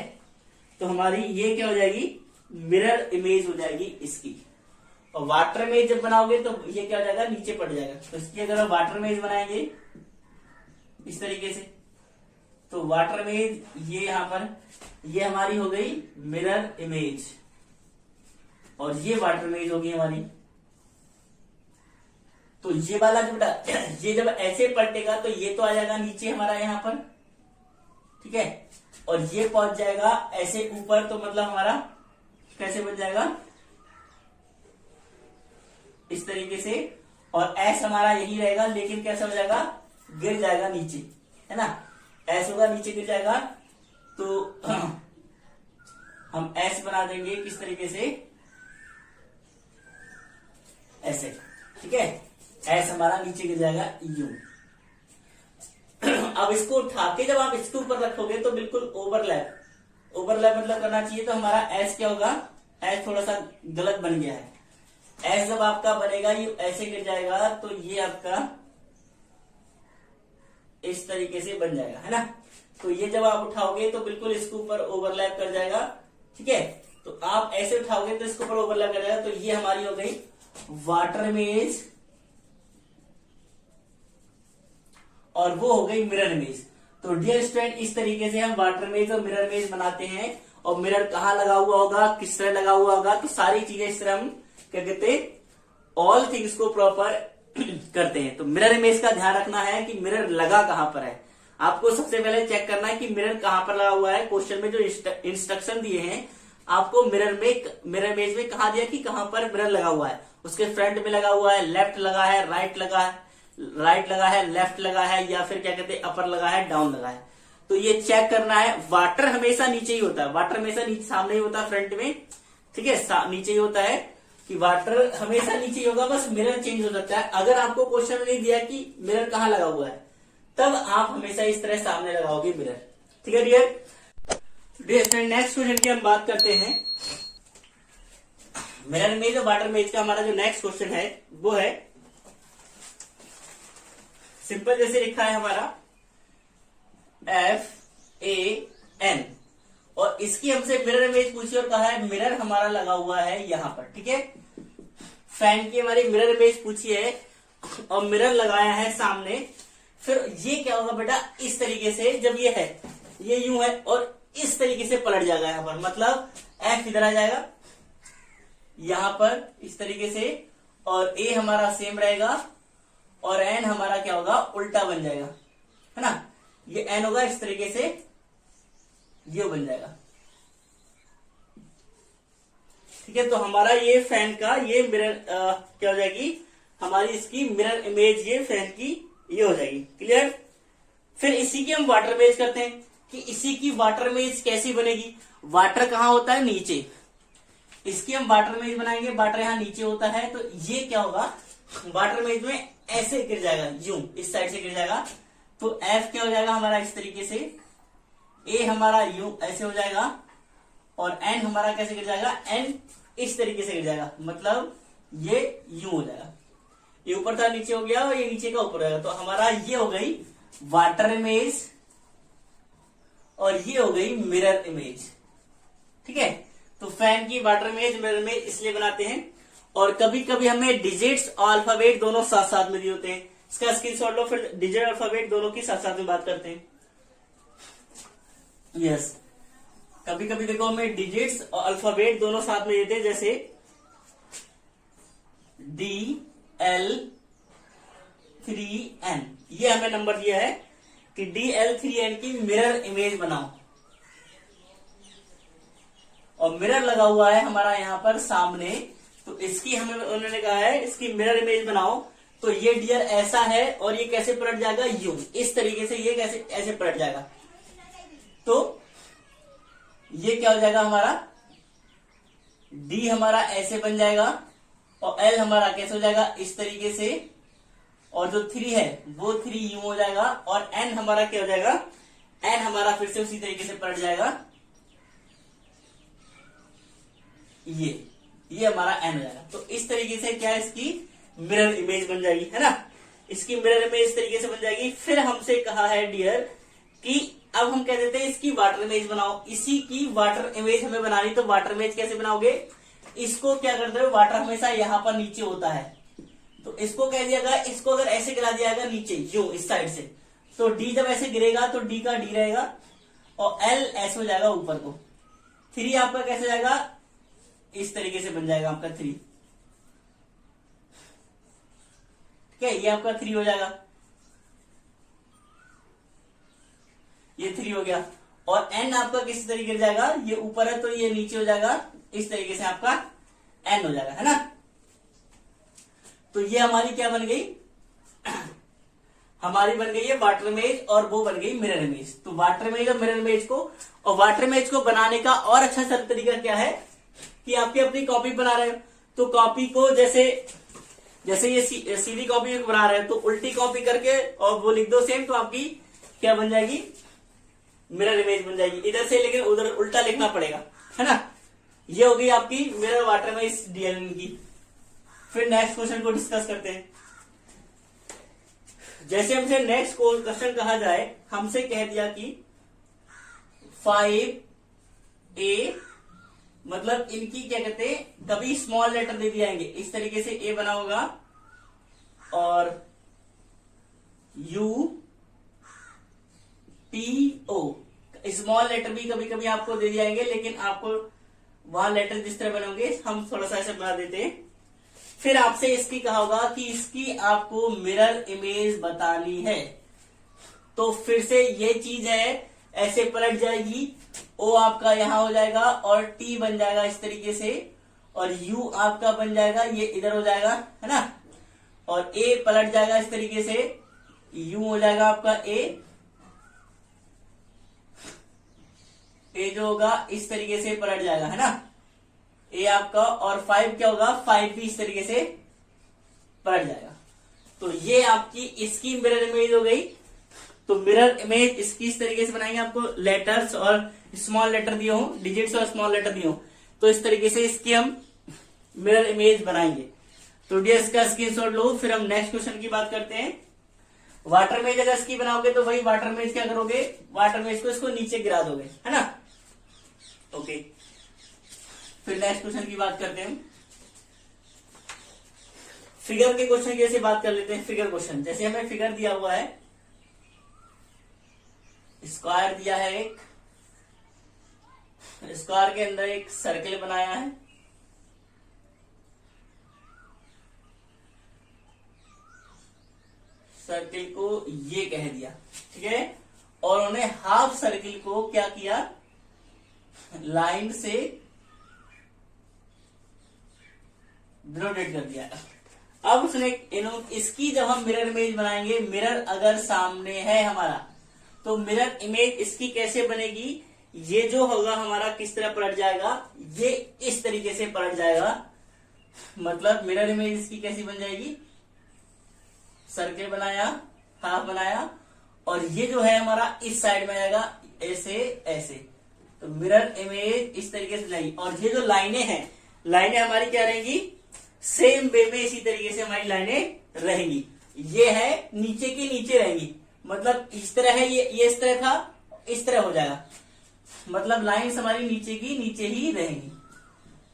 तो हमारी ये क्या हो जाएगी, मिरर इमेज हो जाएगी इसकी। और वाटर इमेज जब बनाओगे तो ये क्या हो जाएगा, नीचे पड़ जाएगा। तो इसकी अगर हम वाटर इमेज बनाएंगे इस तरीके से, तो वाटर इमेज ये यहां पर, ये हमारी हो गई मिरर इमेज, और ये वाटर इमेज होगी हमारी। तो ये वाला जो ये जब ऐसे पलटेगा तो ये तो आ जाएगा नीचे हमारा यहां पर, ठीक है, और ये पहुंच जाएगा ऐसे ऊपर, तो मतलब हमारा कैसे बन जाएगा, इस तरीके से, और एस हमारा यही रहेगा, लेकिन कैसे हो जाएगा, गिर जाएगा नीचे, है ना, एस होगा नीचे गिर जाएगा। तो हम एस बना देंगे किस तरीके से, ऐसे, ठीक है, एस हमारा नीचे गिर जाएगा यू। अब इसको उठा के जब आप इसके ऊपर रखोगे तो बिल्कुल ओवरलैप मतलब करना चाहिए, तो हमारा एस क्या होगा, एस थोड़ा सा गलत बन गया है, एस जब आपका बनेगा ये ऐसे गिर जाएगा, तो ये आपका इस तरीके से बन जाएगा, है ना। तो ये जब आप उठाओगे तो बिल्कुल इसके ऊपर ओवरलैप कर जाएगा। ठीक है, तो आप ऐसे उठाओगे तो इसके ऊपर ओवरलैप कर जाएगा, तो ये हमारी हो गई वाटर इमेज, और वो हो गई मिरर इमेज। तो डियर स्टूडेंट, इस तरीके से हम वाटर इमेज और मिरर इमेज बनाते हैं, और मिरर कहाँ लगा हुआ होगा, किस तरह लगा हुआ होगा, तो सारी चीजें इस तरह हम क्या कहते हैं ऑल थिंग्स को प्रॉपर करते हैं। तो मिरर इमेज का ध्यान रखना है कि मिरर लगा कहां पर है। आपको सबसे पहले चेक करना है कि मिरर कहां पर लगा हुआ है। क्वेश्चन में जो इंस्ट्रक्शन दिए हैं आपको मिरर इमेज में कहा दिया कि कहां पर मिरर लगा हुआ है। उसके फ्रंट में लगा हुआ है, लेफ्ट लगा है, राइट लगा है, लेफ्ट लगा है, या फिर क्या कहते हैं अपर लगा है, डाउन लगा है। तो ये चेक करना है। वाटर हमेशा नीचे ही होता है, वाटर हमेशा नीचे सामने ही होता है फ्रंट में, ठीक है, नीचे ही होता है कि वाटर हमेशा नीचे ही होगा, बस मिरर चेंज हो सकता है। अगर आपको क्वेश्चन में नहीं दिया कि मिरर कहाँ लगा हुआ है तब आप हमेशा इस तरह सामने लगाओगे मिरर, ठीक है डियर फ्रेंड। नेक्स्ट क्वेश्चन की हम बात करते हैं। मिरर इमेज और वाटर इमेज का हमारा जो नेक्स्ट क्वेश्चन है वो है सिंपल, जैसे लिखा है हमारा FAN, और इसकी हमसे मिरर इमेज पूछी और कहा है मिरर हमारा लगा हुआ है यहां पर, ठीक है। फैन की हमारी मिरर इमेज पूछी है और मिरर लगाया है सामने। फिर ये क्या होगा बेटा, इस तरीके से जब ये है, ये यूं है और इस तरीके से पलट जाएगा यहां पर, मतलब F इधर आ जाएगा यहां पर इस तरीके से, और A हमारा सेम रहेगा और N हमारा क्या होगा, उल्टा बन जाएगा, है ना। ये N होगा इस तरीके से, ये बन जाएगा, ठीक है। तो हमारा ये फैन का ये मिरर क्या हो जाएगी, हमारी इसकी मिरर इमेज ये फैन की ये हो जाएगी, क्लियर। फिर इसी की हम वाटर इमेज करते हैं कि इसी की वाटर इमेज कैसी बनेगी। वाटर कहाँ होता है, नीचे। इसकी हम वाटर इमेज बनाएंगे, वाटर यहाँ नीचे होता है, तो ये क्या होगा, वाटर इमेज में ऐसे गिर जाएगा, यूं इस साइड से गिर जाएगा। तो F क्या हो जाएगा हमारा इस तरीके से, A हमारा यूं ऐसे हो जाएगा, और N हमारा कैसे गिर जाएगा, N इस तरीके से गिर जाएगा, मतलब ये यूं हो जाएगा। ये ऊपर था नीचे हो गया और ये नीचे का ऊपर हो जाएगा। तो हमारा ये हो गई वाटर इमेज और ये हो गई मिरर इमेज, ठीक है। तो फैन की वाटर इमेज मिरर इमेज इसलिए बनाते हैं। और कभी कभी हमें डिजिट्स और अल्फाबेट दोनों साथ साथ में दिए होते हैं, इसका स्क्रीनशॉट लो, फिर डिजिट अल्फाबेट दोनों की साथ साथ में बात करते हैं। यस, कभी कभी देखो हमें डिजिट्स और अल्फाबेट दोनों साथ में देते हैं, जैसे DL3N, ये हमें नंबर दिया है कि DL3N की मिरर इमेज बनाओ, और मिरर लगा हुआ है हमारा यहाँ पर सामने। तो इसकी हमें उन्होंने कहा है इसकी मिरर इमेज बनाओ। तो ये डियर ऐसा है और ये कैसे पलट जाएगा, यूं इस तरीके से, ये कैसे ऐसे पलट जाएगा। तो ये क्या हो जाएगा हमारा, D हमारा ऐसे बन जाएगा, और L हमारा कैसे हो जाएगा इस तरीके से, और जो 3 है वो 3 यूं हो जाएगा, और N हमारा क्या हो जाएगा, N हमारा फिर से उसी तरीके से पलट जाएगा, ये हमारा N हो जाएगा। तो इस तरीके से क्या इसकी मिरर इमेज बन जाएगी, है ना। इसकी मिरर इमेज इस तरीके से बन जाएगी। फिर हमसे कहा है डियर कि अब हम कह देते हैं इसकी वाटर इमेज बनाओ। इसी की वाटर इमेज हमें बनानी, तो वाटर इमेज कैसे बनाओगे, इसको क्या करते हो, वाटर हमेशा यहाँ पर नीचे होता है, तो इसको कह दिया गया, इसको अगर ऐसे गिरा दिया गया नीचे यूं इस साइड से, तो D जब ऐसे गिरेगा तो D का D रहेगा, और L ऐसे हो जाएगा ऊपर को। 3 आपका कैसे जाएगा, इस तरीके से बन जाएगा आपका 3, ठीक है। ये आपका 3 हो जाएगा, ये 3 हो गया। और N आपका किस तरीके गिर जाएगा, ये ऊपर है तो ये नीचे हो जाएगा, इस तरीके से आपका N हो जाएगा, है ना। तो ये हमारी क्या बन गई हमारी बन गई है वाटर इमेज, और वो बन गई मिरर इमेज। तो वाटर इमेज और मिरर इमेज को, और वाटर इमेज को बनाने का और अच्छा सा तरीका क्या है कि आपकी अपनी कॉपी बना रहे हो, तो कॉपी को जैसे ये सीधी कॉपी बना रहे हो, तो उल्टी कॉपी करके और वो लिख दो सेम, तो आपकी क्या बन जाएगी, मिरर इमेज बन जाएगी इधर से, लेकिन उधर उल्टा लिखना पड़ेगा, है ना। ये हो गई आपकी मिरर वाटर इमेज डीएलएन की। फिर नेक्स्ट क्वेश्चन को डिस्कस करते हैं। जैसे हमसे नेक्स्ट क्वेश्चन कहा जाए, हमसे कह दिया कि 5A, मतलब इनकी क्या कहते हैं, कभी स्मॉल लेटर दे दिए जाएंगे, इस तरीके से A बना होगा, और UPO स्मॉल लेटर भी कभी कभी आपको दे जाएंगे, लेकिन आपको वहां लेटर जिस तरह बनोगे हम थोड़ा सा ऐसे बना देते हैं। फिर आपसे इसकी कहा होगा कि इसकी आपको मिरर इमेज बतानी है, तो फिर से ये चीज है ऐसे पलट जाएगी, ओ आपका यहां हो जाएगा और टी बन जाएगा इस तरीके से, और यू आपका बन जाएगा ये इधर हो जाएगा, है ना, और ए पलट जाएगा इस तरीके से, यू हो जाएगा आपका ए जो होगा इस तरीके से पलट जाएगा, है ना, ए आपका, और 5 क्या होगा, 5 भी इस तरीके से पलट जाएगा। तो ये आपकी इसकी मिरर इमेज हो गई। तो मिरर इमेज इसकी इस तरीके से बनाएंगे, आपको लेटर्स और स्मॉल लेटर दिए हो, डिजिट्स और स्मॉल लेटर दिए हो, तो इस तरीके से इसकी हम मिरर इमेज बनाएंगे। तो डियर इसका स्क्रीनशॉट लो। फिर हम नेक्स्ट क्वेश्चन की बात करते हैं। वाटर मेज अगर इसकी बनाओगे तो वही वाटर मेज क्या करोगे, वाटर मेज को इसको नीचे गिरा दोगे, है ना। ओके, फिर नेक्स्ट क्वेश्चन की बात करते हैं। फिगर के क्वेश्चन की जैसे बात कर लेते हैं। फिगर क्वेश्चन, जैसे हमें फिगर दिया हुआ है, स्क्वायर दिया है, एक स्क्वायर के अंदर एक सर्किल बनाया है, सर्किल को ये कह दिया, ठीक है, और उन्होंने हाफ सर्किल को क्या किया, लाइन से डिनोटेट कर दिया। अब उसने इसकी जब हम मिरर इमेज बनाएंगे, मिरर अगर सामने है हमारा, तो मिरर इमेज इसकी कैसे बनेगी, ये जो होगा हमारा किस तरह पलट जाएगा, ये इस तरीके से पलट जाएगा। मतलब मिरर इमेज इसकी कैसी बन जाएगी, सर्किल बनाया, हाफ बनाया, और ये जो है हमारा इस साइड में आएगा ऐसे ऐसे, तो मिरर इमेज इस तरीके से जाएगी। और ये जो लाइनें हैं, लाइनें हमारी क्या रहेंगी, सेम वे में इसी तरीके से हमारी लाइनें रहेंगी। ये है नीचे की नीचे रहेंगी, मतलब इस तरह है, ये इस तरह था, इस तरह हो जाएगा, मतलब लाइन्स हमारी नीचे की नीचे ही रहेंगी।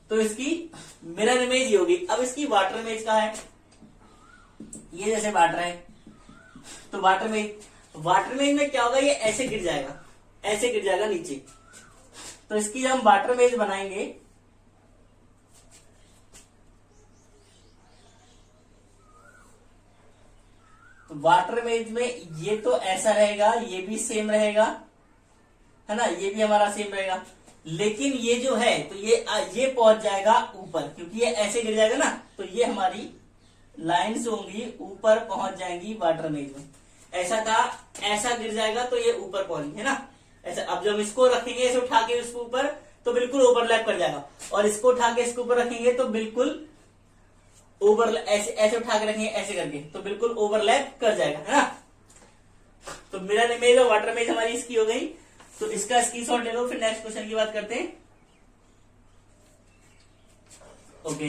तो इसकी मिरर इमेज ही होगी। अब इसकी वाटर इमेज का है, ये जैसे वाटर है, तो वाटर इमेज में क्या होगा, ये ऐसे गिर जाएगा, ऐसे गिर जाएगा नीचे। तो इसकी जब हम वाटर इमेज बनाएंगे, तो वाटर इमेज में ये तो ऐसा रहेगा, ये भी सेम रहेगा, है ना, ये भी हमारा सेम रहेगा, लेकिन ये जो है तो ये पहुंच जाएगा ऊपर, क्योंकि ये ऐसे गिर जाएगा ना, तो ये हमारी लाइन्स होंगी ऊपर पहुंच जाएंगी वाटर इमेज में। ऐसा था, ऐसा गिर जाएगा तो ये ऊपर पहुंचेंगे, है ना, ऐसा। अब जब इसको रखेंगे ऐसे उठा के इसके ऊपर, तो बिल्कुल ओवरलैप कर जाएगा, और इसको उठा के इसके ऊपर रखेंगे तो बिल्कुल ऐसे ऐसे उठा के रखेंगे ऐसे करके, तो बिल्कुल ओवरलैप कर जाएगा, है ना। तो मिरर इमेज और वाटर इमेज हमारी इसकी हो गई। तो इसका स्क्रीनशॉट ले लो। फिर नेक्स्ट क्वेश्चन की बात करते हैं। ओके,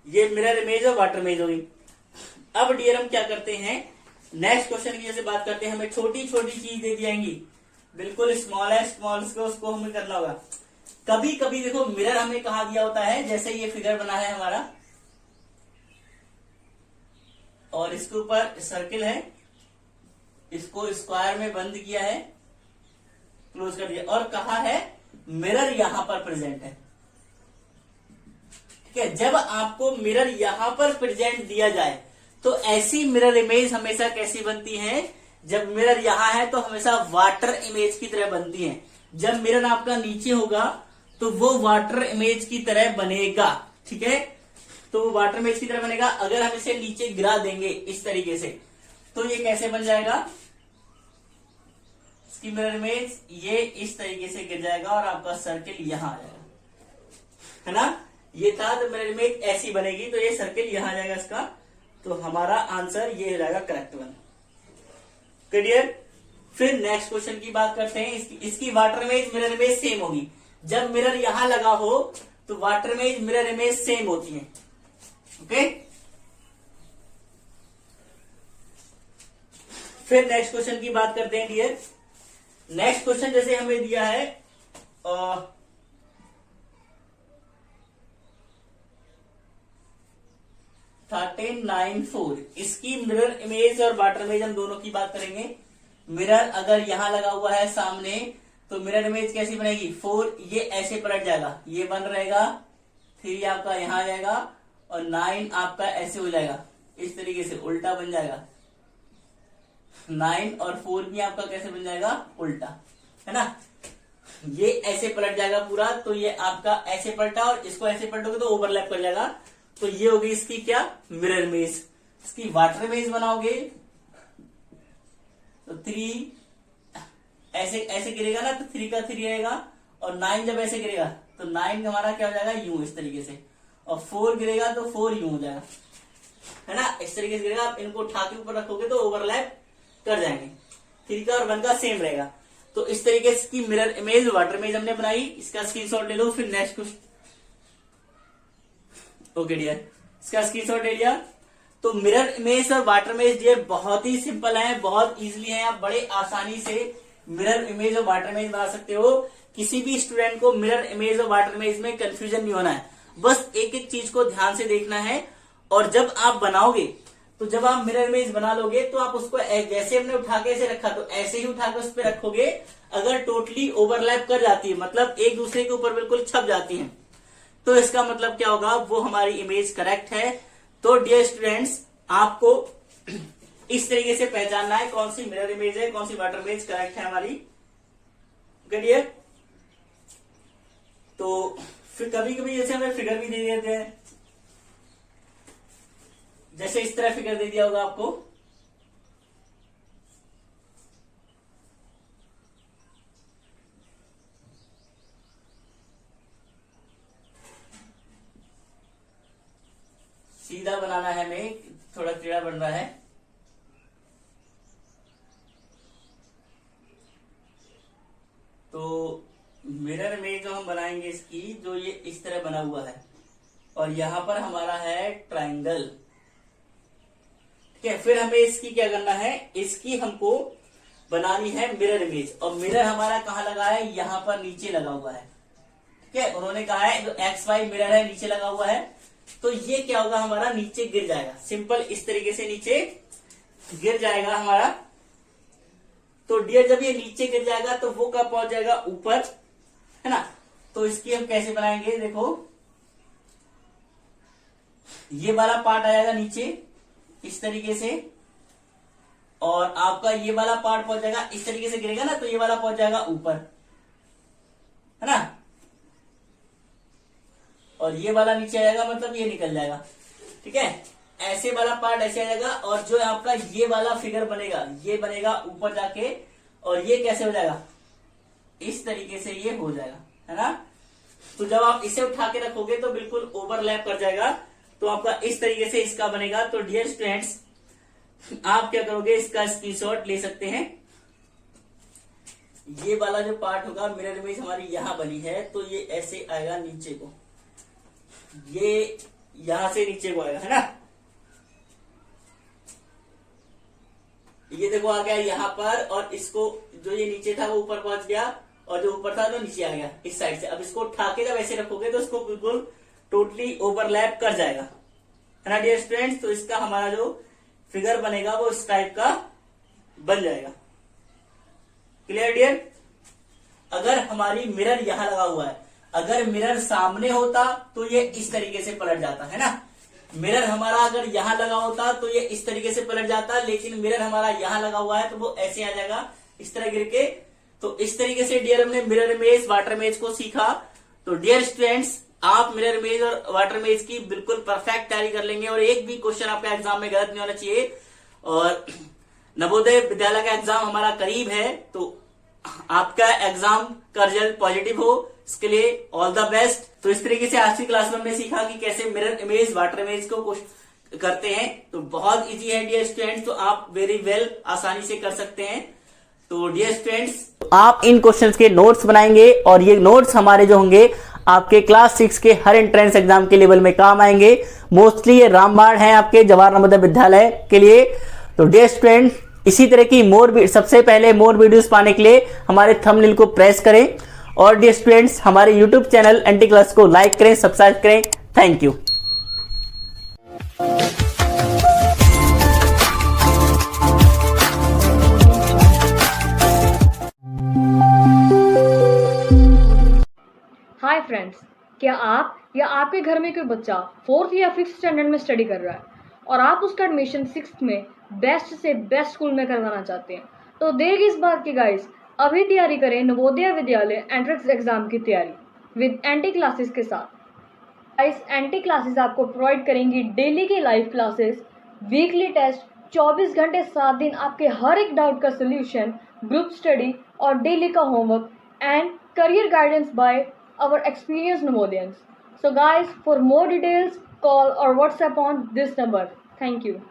ये मिरर इमेज और वाटर इमेज होगी। अब डियर हम क्या करते हैं, नेक्स्ट क्वेश्चन की जैसे बात करते हैं। हमें छोटी छोटी चीज दे दी जाएंगी, बिल्कुल स्मॉलेस्ट उसको हमें करना होगा। कभी कभी देखो मिरर हमें कहा दिया होता है, जैसे ये फिगर बना है हमारा, और इसके ऊपर सर्किल है, इसको स्क्वायर में बंद किया है, क्लोज कर दिया, और कहा है मिरर यहां पर प्रेजेंट है। ठीक है, जब आपको मिरर यहां पर प्रेजेंट दिया जाए तो ऐसी मिरर इमेज हमेशा कैसी बनती है, जब मिरर यहां है तो हमेशा वाटर इमेज की तरह बनती है। जब मिरर आपका नीचे होगा तो वो वाटर इमेज की तरह बनेगा। ठीक है, तो वो वाटर इमेज की तरह बनेगा। अगर हम इसे नीचे गिरा देंगे इस तरीके से, तो ये कैसे बन जाएगा, इसकी मिरर इमेज ये इस तरीके से गिर जाएगा और आपका सर्किल यहां आ जाएगा, है ना। ये था, तो मिरर इमेज ऐसी बनेगी, तो ये सर्किल यहां आ जाएगा इसका। तो हमारा आंसर ये हो जाएगा करेक्ट वन। क्लियर। फिर नेक्स्ट क्वेश्चन की बात करते हैं। इसकी water image mirror image same होगी। जब मिरर यहां लगा हो तो water image mirror image same होती है। ओके, फिर नेक्स्ट क्वेश्चन की बात करते हैं डियर। नेक्स्ट क्वेश्चन जैसे हमें दिया है, 1494। इसकी मिरर इमेज और वाटर इमेज हम दोनों की बात करेंगे। मिरर अगर यहां लगा हुआ है सामने तो मिरर इमेज कैसी बनेगी, 4 ये ऐसे पलट जाएगा, ये 1 रहेगा, 3 आपका यहां आ जाएगा और 9 आपका ऐसे हो जाएगा, इस तरीके से उल्टा बन जाएगा। 9 और 4 भी आपका कैसे बन जाएगा, उल्टा, है ना। ये ऐसे पलट जाएगा पूरा, तो ये आपका ऐसे पलटा और इसको ऐसे पलटोगे तो ओवरलैप कर जाएगा। तो ये होगी इसकी क्या, मिरर इमेज। इसकी वाटर इमेज बनाओगे तो 3 ऐसे ऐसे गिरेगा ना, तो 3 का 3 रहेगा और 9 जब ऐसे गिरेगा तो 9 हमारा क्या हो जाएगा, यूं इस तरीके से, और 4 गिरेगा तो 4 यूं हो जाएगा, है ना। इस तरीके से गिरेगा। आप इनको उठा के ऊपर रखोगे तो ओवरलैप कर जाएंगे। 3 का और 1 का सेम रहेगा। तो इस तरीके से की मिरर इमेज वाटर इमेज हमने बनाई। इसका स्क्रीनशॉट ले लो, फिर नेक्स्ट क्वेश्चन। ओके डियर, इसका स्क्रीनशॉट ले लिया। तो मिरर इमेज और वाटर इमेज डियर बहुत ही सिंपल है, बहुत इजीली है। आप बड़े आसानी से मिरर इमेज और वाटर इमेज बना सकते हो। किसी भी स्टूडेंट को मिरर इमेज और वाटर इमेज में कंफ्यूजन नहीं होना है, बस एक एक चीज को ध्यान से देखना है। और जब आप बनाओगे तो जब आप मिरर इमेज बना लोगे तो आप उसको जैसे हमने उठा के ऐसे रखा तो ऐसे ही उठा के उस पर रखोगे। अगर टोटली ओवरलैप कर जाती है, मतलब एक दूसरे के ऊपर बिल्कुल छप जाती है, तो इसका मतलब क्या होगा, वो हमारी इमेज करेक्ट है। तो डियर स्टूडेंट्स, आपको इस तरीके से पहचानना है कौन सी मिरर इमेज है, कौन सी वाटर इमेज करेक्ट है हमारी। ओके डियर, तो फिर कभी कभी जैसे हमें फिगर भी दे देते हैं, जैसे इस तरह फिगर दे दिया होगा आपको, सीधा बनाना है, हमें थोड़ा टेढ़ा बन रहा है। तो मिरर इमेज जो हम बनाएंगे इसकी, जो ये इस तरह बना हुआ है और यहां पर हमारा है ट्रायंगल, ठीक है। फिर हमें इसकी क्या करना है, इसकी हमको बनानी है मिरर इमेज। और मिरर हमारा कहाँ लगा है, यहां पर नीचे लगा हुआ है, ठीक है। उन्होंने कहा है जो XY मिरर है नीचे लगा हुआ है, तो ये क्या होगा, हमारा नीचे गिर जाएगा। सिंपल इस तरीके से नीचे गिर जाएगा हमारा। तो डियर जब ये नीचे गिर जाएगा तो वो कब पहुंच जाएगा, ऊपर, है ना। तो इसकी हम कैसे बनाएंगे, देखो ये वाला पार्ट आ जाएगा नीचे इस तरीके से, और आपका ये वाला पार्ट पहुंच जाएगा इस तरीके से गिरेगा ना, तो ये वाला पहुंच जाएगा ऊपर, है ना। और ये वाला नीचे आ जाएगा, मतलब ये निकल जाएगा, ठीक है। ऐसे वाला पार्ट ऐसे आ जाएगा और जो आपका ये वाला फिगर बनेगा, ये बनेगा ऊपर जाके, और ये कैसे हो जाएगा, इस तरीके से ये हो जाएगा, है ना। तो जब आप इसे उठा के रखोगे तो बिल्कुल ओवरलैप कर जाएगा, तो आपका इस तरीके से इसका बनेगा। तो डियर स्टूडेंट्स, आप क्या करोगे, इसका स्क्रीनशॉट ले सकते हैं। ये वाला जो पार्ट होगा, मिरर इमेज हमारी यहां बनी है, तो ये ऐसे आएगा नीचे को, ये यहां से नीचे को आएगा, है ना। ये देखो आ गया यहां पर, और इसको जो ये नीचे था वो ऊपर पहुंच गया, और जो ऊपर था वो नीचे आ गया इस साइड से। अब इसको उठा के जब ऐसे रखोगे तो इसको बिल्कुल टोटली ओवरलैप कर जाएगा, है ना डियर स्टूडेंट्स। तो इसका हमारा जो फिगर बनेगा वो इस टाइप का बन जाएगा। Clear dear. अगर हमारी मिरर यहां लगा हुआ है, अगर मिरर सामने होता तो ये इस तरीके से पलट जाता, है ना। मिरर हमारा अगर यहां लगा होता तो ये इस तरीके से पलट जाता, लेकिन मिरर हमारा यहां लगा हुआ है तो वो ऐसे आ जाएगा इस तरह गिर के। तो इस तरीके से डियर हमने मिरर इमेज वाटर इमेज को सीखा। तो डियर स्टूडेंट्स, आप मिरर इमेज और वाटर इमेज की बिल्कुल परफेक्ट तैयारी कर लेंगे और एक भी क्वेश्चन आपका एग्जाम में गलत नहीं होना चाहिए। और नवोदय विद्यालय का एग्जाम हमारा करीब है, तो आपका एग्जाम का रिजल्ट पॉजिटिव हो, इसके लिए ऑल द बेस्ट। तो इस तरीके से आज की क्लास में हमने सीखा कि कैसे मिरर इमेज वाटर इमेज को करते हैं। तो बहुत इजी है डियर स्टूडेंट्स, तो आप वेरी वेल आसानी से कर सकते हैं। तो डियर स्टूडेंट्स, आप इन क्वेश्चंस के नोट्स बनाएंगे और ये नोट्स हमारे जो होंगे आपके क्लास 6 के हर एंट्रेंस एग्जाम के लेवल में काम आएंगे। मोस्टली ये रामबाण है आपके जवाहर नवोदय विद्यालय के लिए। तो डियर स्टूडेंट्स, इसी तरह की सबसे पहले मोर वीडियोस पाने के लिए हमारे थंबनेल को प्रेस करें, और डियर स्टूडेंट्स हमारे यूट्यूब चैनल एनटी क्लास को लाइक करें, सब्सक्राइब करें। Thank you. क्या आप या आपके घर में कोई बच्चा 4th या 5th स्टैंडर्ड में स्टडी कर रहा है और आप उसका एडमिशन 6th में बेस्ट से बेस्ट स्कूल में करवाना चाहते हैं, तो देर किस बात की गाइस, अभी तैयारी करें नवोदय विद्यालय एंट्रेंस एग्जाम की तैयारी विद एंटी क्लासेस के साथ। गाइस, एंटी क्लासेस आपको प्रोवाइड करेंगी डेली की लाइव क्लासेस, वीकली टेस्ट, 24 घंटे 7 दिन आपके हर एक डाउट का सोल्यूशन, ग्रुप स्टडी और डेली का homework and career guidance by our experienced Navodayans. So guys, for more details, call or WhatsApp on this number. Thank you.